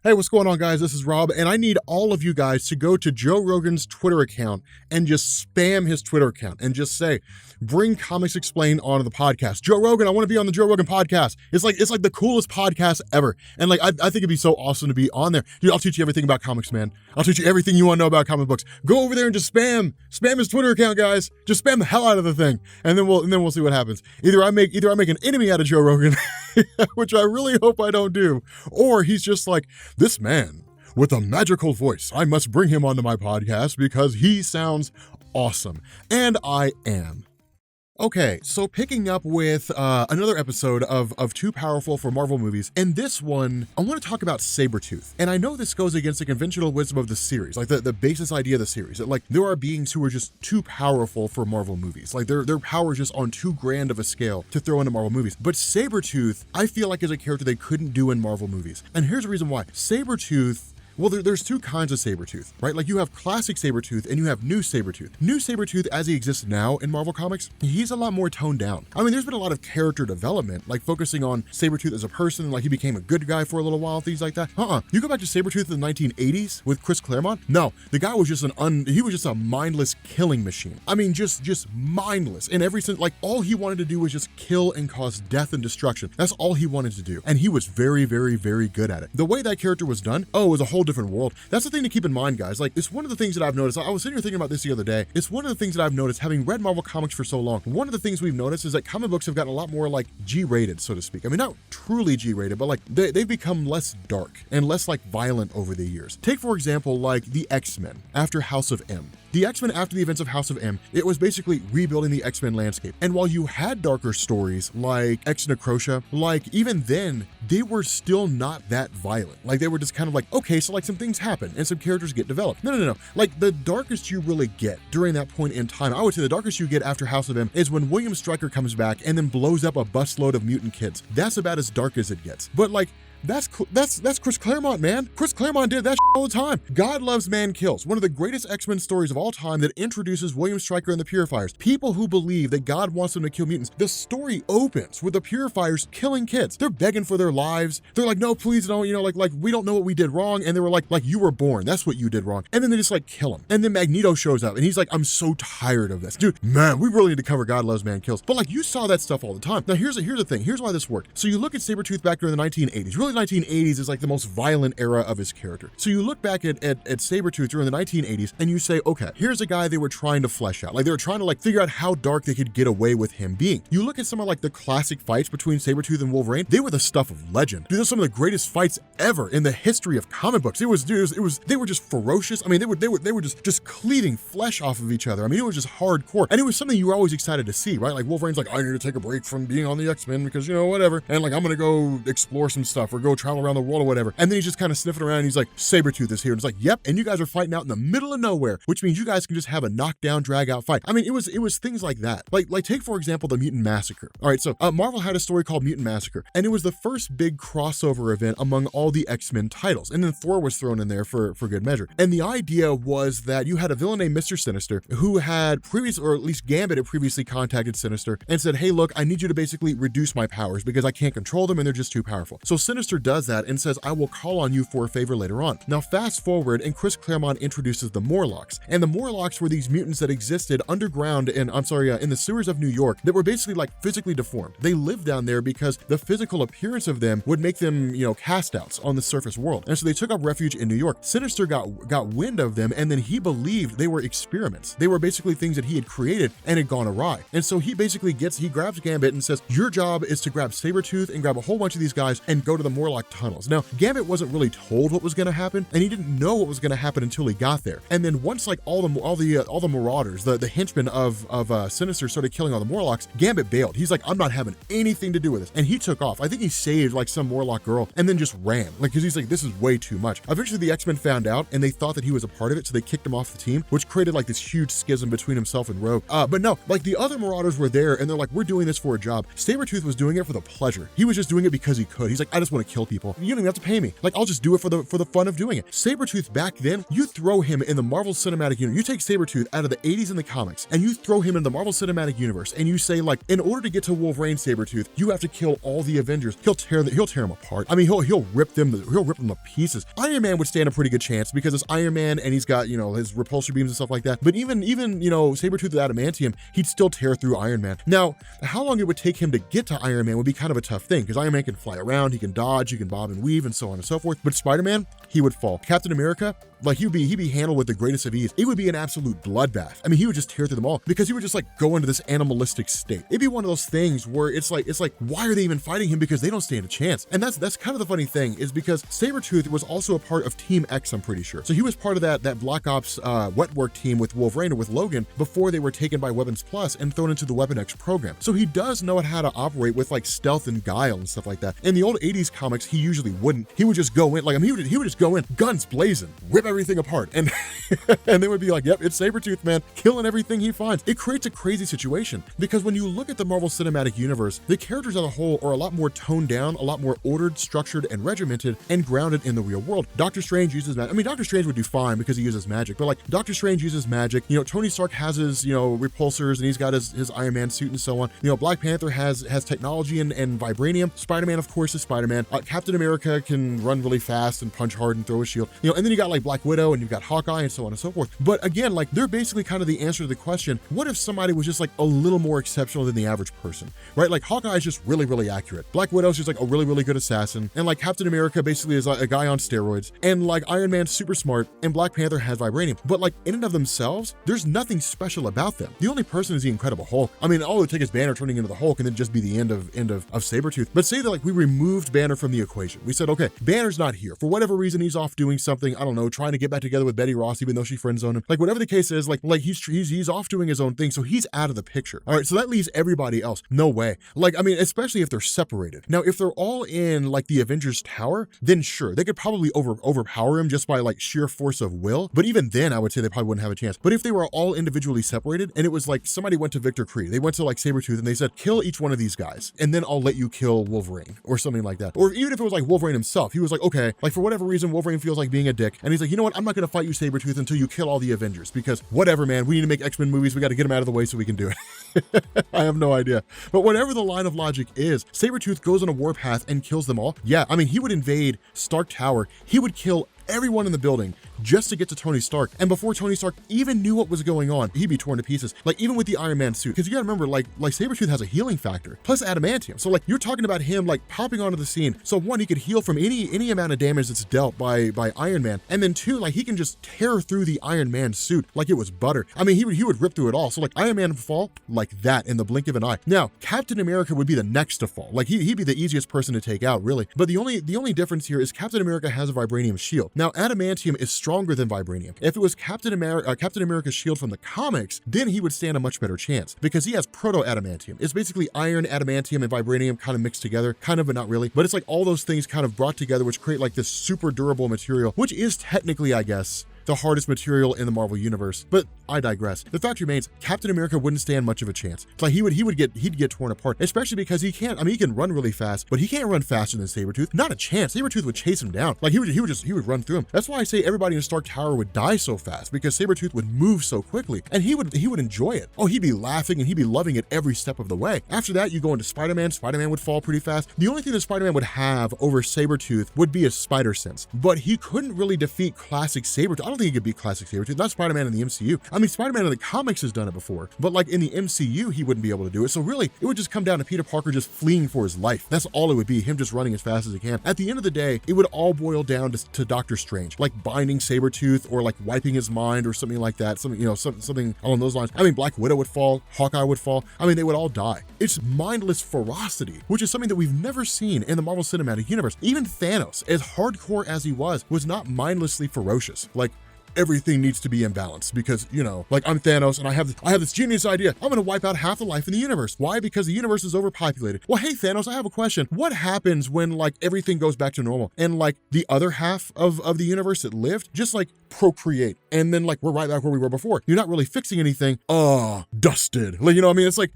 Hey, what's going on, guys? This is Rob, and I need all of you guys to go to Joe Rogan's Twitter account and just spam his Twitter account and just say, bring Comics Explained onto the podcast. Joe Rogan, I want to be on the Joe Rogan podcast. It's like the coolest podcast ever. And I think it'd be so awesome to be on there. Dude, I'll teach you everything about comics, man. I'll teach you everything you want to know about comic books. Go over there and just spam his Twitter account, guys. Just spam the hell out of the thing. And then we'll see what happens. Either I make an enemy out of Joe Rogan, which I really hope I don't do, or he's just like, this man with a magical voice, I must bring him onto my podcast because he sounds awesome. And I am. Okay, so picking up with another episode of Too Powerful for Marvel movies, and this one, I want to talk about Sabretooth. And I know this goes against the conventional wisdom of the series, like the basis idea of the series, that there are beings who are just too powerful for Marvel movies. Like their power is just on too grand of a scale to throw into Marvel movies. But Sabretooth, I feel like is a character they couldn't do in Marvel movies. And here's the reason why. Sabretooth, well, there's two kinds of Sabretooth, right? Like you have classic Sabretooth and you have new Sabretooth. New Sabretooth, as he exists now in Marvel Comics, he's a lot more toned down. I mean, there's been a lot of character development, like focusing on Sabretooth as a person, like he became a good guy for a little while, things like that. You go back to Sabretooth in the 1980s with Chris Claremont? No, the guy was just he was just a mindless killing machine. I mean, just mindless in every sense. Like all he wanted to do was just kill and cause death and destruction. That's all he wanted to do. And he was very, very, very good at it. The way that character was done, it was a whole different world. That's the thing to keep in mind, guys. Like, it's one of the things that I've noticed. I was sitting here thinking about this the other day. It's one of the things that I've noticed, having read Marvel Comics for so long. One of the things we've noticed is that comic books have gotten a lot more like G-rated, so to speak. I mean, not truly G-rated, but like they've become less dark and less like violent over the years. Take, for example, like the X-Men after House of M. The X-Men after the events of House of M, it was basically rebuilding the X-Men landscape. And while you had darker stories like X Necrotia, like even then, they were still not that violent. Like they were just kind of like, okay, so like some things happen and some characters get developed. No. Like the darkest you really get during that point in time, I would say the darkest you get after House of M is when William Stryker comes back and then blows up a busload of mutant kids. That's about as dark as it gets. But like, that's Chris Claremont, man. Chris Claremont did that all the time. God Loves, Man Kills, one of the greatest X-Men stories of all time that introduces William Stryker and the Purifiers. People who believe that God wants them to kill mutants. The story opens with the Purifiers killing kids. They're begging for their lives. They're like, no, please don't, like we don't know what we did wrong. And they were like you were born. That's what you did wrong. And then they just like kill him. And then Magneto shows up and he's like, I'm so tired of this. Dude, man, we really need to cover God Loves, Man Kills. But like you saw that stuff all the time. Now here's the thing. Here's why this worked. So you look at Sabretooth back during the 1980s. Really, 1980s is like the most violent era of his character. So you look back at Sabretooth during the 1980s and you say, okay, here's a guy they were trying to flesh out. Like they were trying to like figure out how dark they could get away with him being. You look at some of like the classic fights between Sabretooth and Wolverine, they were the stuff of legend. Dude, those are some of the greatest fights ever in the history of comic books. They were just ferocious. I mean, they were just cleaving flesh off of each other. I mean, it was just hardcore. And it was something you were always excited to see, right? Like Wolverine's like, I need to take a break from being on the X-Men because, whatever. And like, I'm gonna go explore some stuff or go travel around the world or whatever. And then he's just kind of sniffing around and he's like, Sabretooth is here. And it's like, yep. And you guys are fighting out in the middle of nowhere, which means you guys can just have a knockdown, drag out fight. I mean, it was things like that. Like take, for example, the Mutant Massacre. All right. So Marvel had a story called Mutant Massacre, and it was the first big crossover event among all the X-Men titles. And then Thor was thrown in there for good measure. And the idea was that you had a villain named Mr. Sinister who had or at least Gambit had previously contacted Sinister and said, hey, look, I need you to basically reduce my powers because I can't control them and they're just too powerful. So Sinister does that and says, I will call on you for a favor later on. Now fast forward and Chris Claremont introduces the Morlocks. And the Morlocks were these mutants that existed underground in the sewers of New York that were basically like physically deformed. They lived down there because the physical appearance of them would make them, cast-outs on the surface world. And so they took up refuge in New York. Sinister got wind of them, and then he believed they were experiments. They were basically things that he had created and had gone awry. And so he basically grabs Gambit and says, your job is to grab Sabretooth and grab a whole bunch of these guys and go to the Morlock tunnels. Now, Gambit wasn't really told what was going to happen, and he didn't know what was going to happen until he got there. And then once like all the marauders, the henchmen of Sinister started killing all the Morlocks, Gambit bailed. He's like, I'm not having anything to do with this. And he took off. I think he saved like some Morlock girl and then just ran. Like, cause he's like, this is way too much. Eventually the X-Men found out and they thought that he was a part of it. So they kicked him off the team, which created like this huge schism between himself and Rogue. But no, like the other Marauders were there and they're like, we're doing this for a job. Sabretooth was doing it for the pleasure. He was just doing it because he could. He's like, I just want to kill people. You don't even have to pay me. Like, I'll just do it for the fun of doing it. Sabretooth back then, you throw him in the Marvel Cinematic Universe. You take Sabretooth out of the 80s in the comics, and you throw him in the Marvel Cinematic Universe, and you say, like, in order to get to Wolverine Sabretooth, you have to kill all the Avengers. He'll tear them apart. I mean, he'll rip them to pieces. Iron Man would stand a pretty good chance because it's Iron Man and he's got, you know, his repulsor beams and stuff like that. But even you know, Sabretooth with adamantium, he'd still tear through Iron Man. Now, how long it would take him to get to Iron Man would be kind of a tough thing, because Iron Man can fly around, he can dodge, he can bob and weave, and so on and so forth. But Spider-Man, he would fall. Captain America, like, he'd be handled with the greatest of ease. It would be an absolute bloodbath. I mean, he would just tear through them all because he would just like go into this animalistic state. It'd be one of those things where it's like, why are they even fighting him? Because they don't stand a chance. And that's kind of the funny thing, is because Sabretooth was also a part of Team X, I'm pretty sure. So he was part of that Black Ops wet work team with Wolverine or with Logan before they were taken by Weapons Plus and thrown into the Weapon X program. So he does know how to operate with like stealth and guile and stuff like that. In the old 80s comics, he usually wouldn't. He would just go in, like, I mean, he would just go in, guns blazing, rip everything apart, and and they would be like, yep, it's Sabretooth, man, killing everything he finds. It creates a crazy situation, because when you look at the Marvel Cinematic Universe, the characters as a whole are a lot more toned down, a lot more ordered, structured, and regimented, and grounded in the real world. Doctor Strange uses magic. I mean, Doctor Strange would do fine because he uses magic, but like, Doctor Strange uses magic. You know, Tony Stark has his, you know, repulsors, and he's got his Iron Man suit and so on. You know, Black Panther has technology and vibranium. Spider-Man, of course, is Spider-Man. Captain America can run really fast and punch hard and throw a shield. You know, and then you got like Black Widow, and you've got Hawkeye, and so on and so forth. But again, like, they're basically kind of the answer to the question, what if somebody was just like a little more exceptional than the average person, right? Like, Hawkeye is just really, really accurate. Black Widow is just like a really, really good assassin. And like, Captain America basically is like a guy on steroids. And like, Iron Man's super smart, and Black Panther has vibranium. But like, in and of themselves, there's nothing special about them. The only person is the Incredible Hulk. I mean, all it would take is Banner turning into the Hulk, and then just be the end of Sabretooth. But say that like we removed Banner from the equation. We said, okay, Banner's not here. For whatever reason, he's off doing something, I don't know, trying to get back together with Betty Ross, even though she friend zoned him. Like, whatever the case is, like he's off doing his own thing, so he's out of the picture. All right, so that leaves everybody else. No way. Like, I mean, especially if they're separated. Now, if they're all in like the Avengers Tower, then sure, they could probably overpower him just by like sheer force of will. But even then, I would say they probably wouldn't have a chance. But if they were all individually separated, and it was like somebody went to Victor Cree, they went to like Sabretooth, and they said, kill each one of these guys, and then I'll let you kill Wolverine, or something like that. Or even if it was like Wolverine himself, he was like, okay, like for whatever reason, Wolverine feels like being a dick, and he's like, you know what, I'm not gonna fight you, Sabretooth, until you kill all the Avengers, because whatever, man, we need to make X-Men movies, we got to get them out of the way so we can do it. I have no idea. But whatever the line of logic is, Sabretooth goes on a warpath and kills them all. Yeah, I mean, he would invade Stark Tower, he would kill everyone in the building just to get to Tony Stark. And before Tony Stark even knew what was going on, he'd be torn to pieces. Like, even with the Iron Man suit, because you gotta remember, like Sabretooth has a healing factor, plus adamantium. So like, you're talking about him like popping onto the scene. So one, he could heal from any amount of damage that's dealt by Iron Man. And then two, like, he can just tear through the Iron Man suit like it was butter. I mean, he would rip through it all. So like, Iron Man would fall like that in the blink of an eye. Now, Captain America would be the next to fall. Like, he'd be the easiest person to take out, really. But the only difference here is Captain America has a vibranium shield. Now, adamantium is stronger than vibranium. If it was Captain America's shield from the comics, then he would stand a much better chance, because he has proto-adamantium. It's basically iron, adamantium, and vibranium kind of mixed together, kind of, but not really. But it's like all those things kind of brought together, which create like this super durable material, which is technically, I guess, the hardest material in the Marvel universe. But I digress. The fact remains, Captain America wouldn't stand much of a chance. It's like he'd get torn apart, especially because he can run really fast, but he can't run faster than Sabretooth. Not a chance. Sabretooth would chase him down. Like, he would run through him. That's why I say everybody in Stark Tower would die so fast, because Sabretooth would move so quickly, and he would enjoy it. Oh, he'd be laughing and he'd be loving it every step of the way. After that, you go into Spider-Man. Spider-Man would fall pretty fast. The only thing that Spider-Man would have over Sabretooth would be his spider sense, but he couldn't really defeat classic Sabretooth. I don't think he could beat classic Sabretooth. Not Spider-Man in the MCU. I mean, Spider-Man in the comics has done it before, but like in the MCU, he wouldn't be able to do it. So really, it would just come down to Peter Parker just fleeing for his life. That's all it would be, him just running as fast as he can. At the end of the day, it would all boil down to Doctor Strange, like binding Sabretooth or like wiping his mind or something like that. Something along those lines. I mean, Black Widow would fall, Hawkeye would fall. I mean, they would all die. It's mindless ferocity, which is something that we've never seen in the Marvel Cinematic Universe. Even Thanos, as hardcore as he was not mindlessly ferocious. Like, everything needs to be in balance, because, you know, like, I'm Thanos and I have this genius idea. I'm gonna wipe out half the life in the universe. Why? Because the universe is overpopulated. Well, hey Thanos, I have a question. What happens when like everything goes back to normal and like the other half of the universe that lived just like procreate, and then like we're right back where we were before. You're not really fixing anything. Dusted. Like, you know what I mean? It's like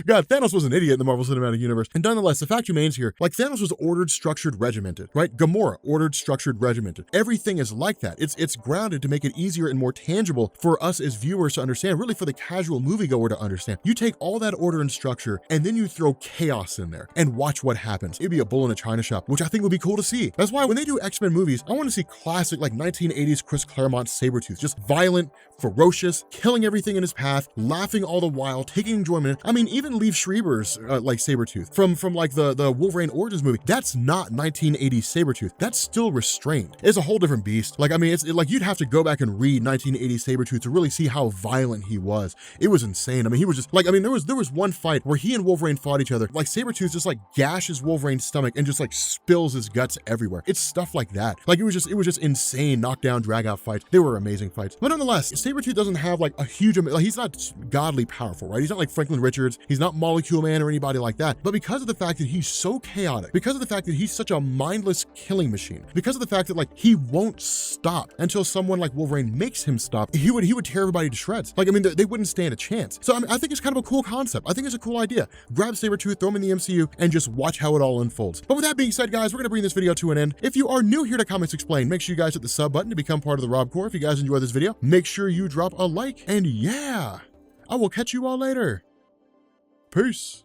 God, Thanos was an idiot in the Marvel Cinematic Universe. And nonetheless, the fact remains here, like Thanos was ordered, structured, regimented, right? Gamora, ordered, structured, regimented. Everything is like that. It's grounded to make it easier and more tangible for us as viewers to understand, really for the casual moviegoer to understand. You take all that order and structure, and then you throw chaos in there and watch what happens. It'd be a bull in a china shop, which I think would be cool to see. That's why when they do X-Men movies, I want to see classic like 1980s Chris Claremont Sabretooth, just violent, ferocious, killing everything in his path, laughing all the while, taking enjoyment. I mean, even Liev Schreiber's like Sabretooth from like the Wolverine Origins movie, that's not 1980s Sabretooth. That's still restrained. It's a whole different beast. Like, I mean, it's like you'd have to go back and read 1980s Sabretooth to really see how violent he was. It was insane. I mean, he was just like, I mean, there was one fight where he and Wolverine fought each other. Like Sabretooth just like gashes Wolverine's stomach and just like spills his guts everywhere. It's stuff like that. Like it was just insane knockdown, drag out fights. They were amazing fights. But nonetheless, Sabretooth doesn't have like a huge, like he's not godly powerful, right? He's not like Franklin Richards. He's not Molecule Man or anybody like that. But because of the fact that he's so chaotic, because of the fact that he's such a mindless killing machine, because of the fact that like he won't stop until someone like Wolverine makes him stop, he would tear everybody to shreds. Like, I mean, they wouldn't stand a chance. So I mean, I think it's kind of a cool concept. I think it's a cool idea. Grab Sabretooth, throw him in the MCU, and just watch how it all unfolds. But with that being said, guys, we're gonna bring this video to an end. If you are new here to Comics Explained, make sure you guys hit the sub button to become part of the Rob Corps. If you guys enjoyed this video, make sure you drop a like, and yeah, I will catch you all later. Peace.